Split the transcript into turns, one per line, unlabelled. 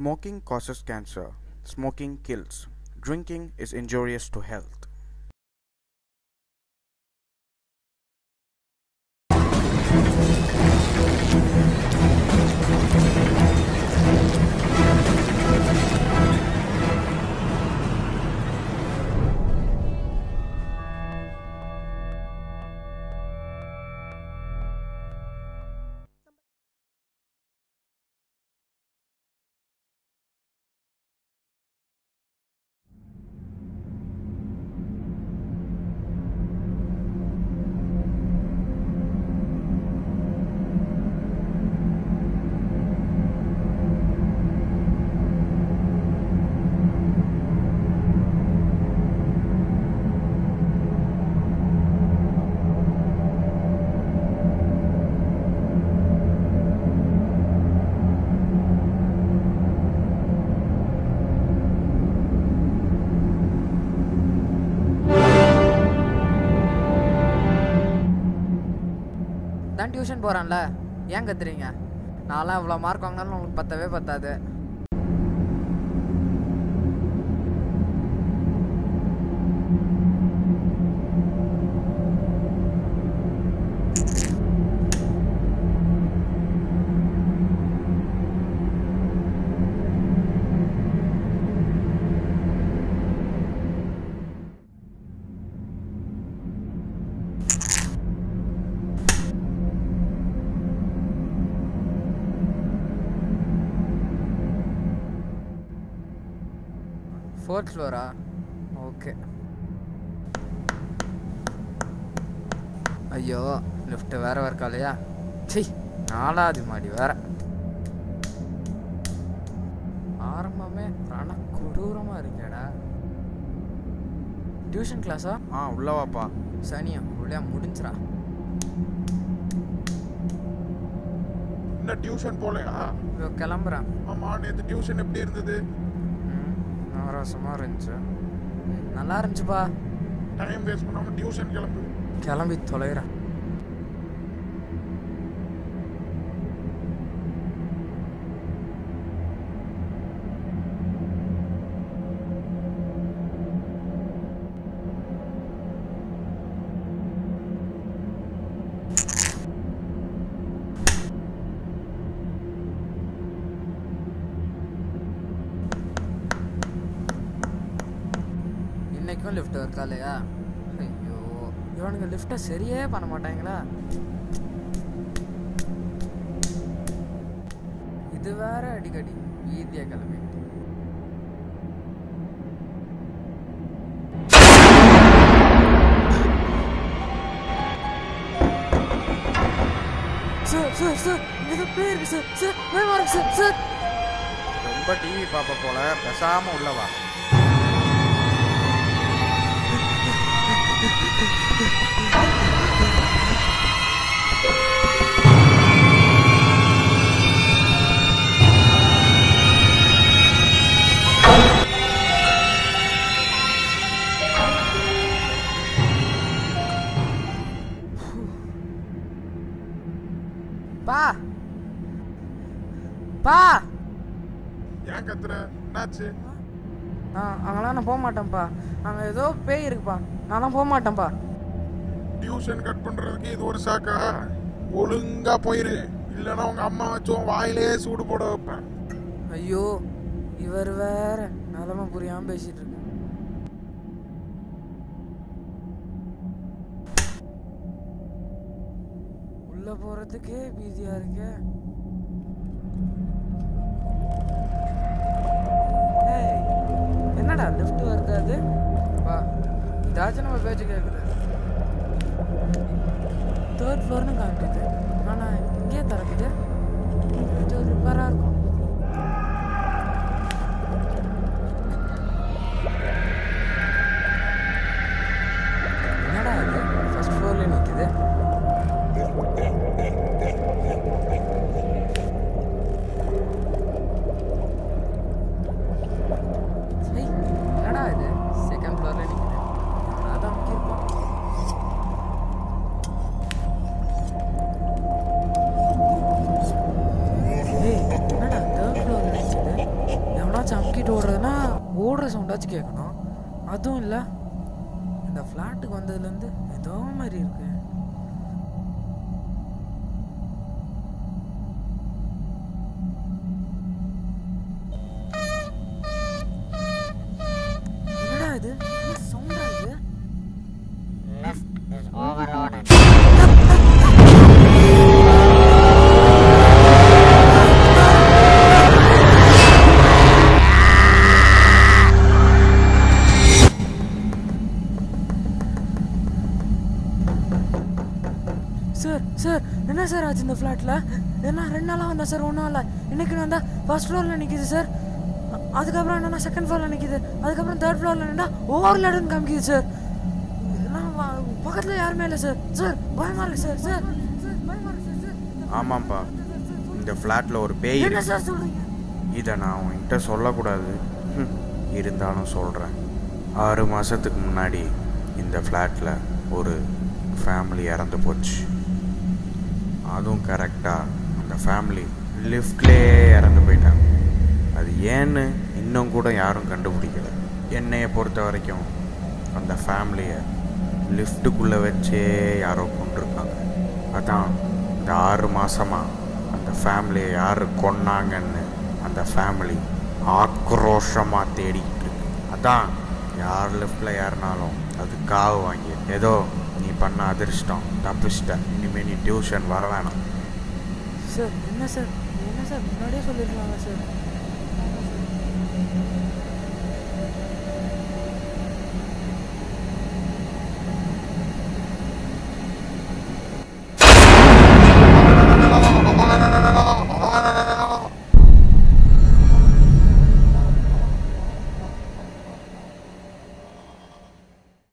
Smoking causes cancer. Smoking kills. Drinking is injurious to health.
தான் tuition போகிறான்ல, ஏன் கத்துறீங்க? நான்லாம் இவ்வளோ மார்க் வாங்கினாலும் உங்களுக்கு பத்தவே பத்தாது. Fourth Flora? ஓகே. ஐயோ, லிஃப்ட் வேற ஒர்க் ஆகலையா? சரி, 4வது மாடி வேற. ஆரம்பமே ரண கொடூரமாக இருக்கேடா. டியூஷன் கிளாஸா?
உள்ளவாப்பா.
சனியா உள்ளே முடிஞ்சிரா.
என்ன டியூஷன் போலையா?
கிளம்புறேன்.
ஆமா, நேற்று டியூஷன் எப்படி இருந்தது?
நவரசமாக இருந்துச்சு. நல்லா இருந்துச்சுப்பா.
டைம் வேஸ்ட் பண்ணாம டியூஷன்
கிளம்பி தொலைகிறேன். இன்னைக்கும் லிஃப்ட் ஒர்க் ஆகலையா? ஐயோ, இவனுங்க லிஃப்ட்டை சரியே பண்ண மாட்டாங்களா? இது வேற அடிக்கடி ஈஸியாக கிளம்பி. சார் சார் சார், இது பேர் சார் சார் வேறு சார் சார்.
ரொம்ப டிவி பாப்ப போல, பேசாம உள்ளவா.
பா பா,
ஏன் கத்துற? என்னாச்சு?
அங்கெல்லாம் நான் போக மாட்டேன்ப்பா. அங்கே ஏதோ பேய் இருக்குப்பா. நான்லாம் போக மாட்டேன்ப்பா.
டியூஷன் கட் பண்றதுக்கு இது ஒரு சாக்கா? ஒழுங்கா போயிரு, இல்லைன்னா உங்க அம்மா வச்சும் வாயிலே சூடு போட வைப்பேன்.
ஐயோ, இவர் வேற நிலமை புரியாம பேசிட்டு இருக்கு. உள்ள போறதுக்கே பீதியா இருக்கு. என்னடா லிஃப்ட் வருது? வா, இதாச்சும் நம்ம பேச்சு கேட்குது. 3rd ஃப்ளோர்னு காட்டுது, ஆனால் இங்கே திறக்குது. இது ஒரு ரிப்பேராக இருக்கும். என்னடா இது 1st ஃப்ளோர்ல நிற்குது? என்னடா இது 2nd ஃப்ளோர்ல நிற்குது? அதான் முக்கியிருப்போம். என்னடா எவனாச்சும் அமுக்கிட்டு ஓடுறதுன்னா ஓடுற சவுண்டாச்சும் கேட்கணும். அதுவும் இல்லை. இந்த ஃப்ளாட்டுக்கு வந்ததுலேருந்து ஏதோ மாதிரி இருக்கு. என்னடா இது? என்ன சவுண்டா இது?
Lift is overloaded.
Sir sir என்ன சார் ஆச்சு இந்த ஃப்ளாட்டில்? என்ன 2 நாளாக வந்தேன் சார், ஒன்றும் இல்லை. இன்னைக்கு நான் வந்தால் ஃபர்ஸ்ட் ஃப்ளோரில் நிற்கிது சார். அதுக்கப்புறம் என்னன்னா செகண்ட் ஃப்ளோரில் நிற்கிது. அதுக்கப்புறம் தேர்ட் ஃப்ளோரில் நின்றா ஓவர் லெடன்னு காமிக்குது சார். நான் பக்கத்தில் யாருமே இல்லை சார். சார் பயமா இருக்கு சார். சார் பயமா இருக்கு சார்.
ஆமாம்ப்பா, இந்த ஃப்ளாட்டில் ஒரு பேய்
என்ன
இருக்கு.
சார் சொல்கிறீங்க?
இதை நான் உன்கிட்ட சொல்லக்கூடாது, இருந்தாலும் சொல்கிறேன். 6 மாதத்துக்கு முன்னாடி இந்த ஃப்ளாட்டில் ஒரு ஃபேமிலி இறந்து போச்சு. அதுவும் கரெக்டாக அந்த ஃபேமிலி லிஃப்ட்லேயே இறந்து போயிட்டாங்க. அது ஏன்னு இன்னும் கூட யாரும் கண்டுபிடிக்கல. என்னையை பொறுத்த வரைக்கும் அந்த ஃபேமிலியை லிஃப்ட்டுக்குள்ளே வச்சே யாரோ கொண்டிருக்காங்க. அதான் இந்த 6 மாதமாக அந்த ஃபேமிலியை யார் கொன்னாங்கன்னு அந்த ஃபேமிலி ஆக்ரோஷமாக தேடிக்கிட்டு இருக்கு. அதான் யார் லிஃப்ட்டில் ஏறினாலும் அது காவு வாங்கி, ஏதோ நீ பண்ண அதிர்ஷ்டம், தப்பிச்சிட்ட, இனிமேல் நீ டியூஷன் வர வேணாம்.
சார் என்ன சார் முன்னாடியே சொல்லியிருக்கலாங்க சார்.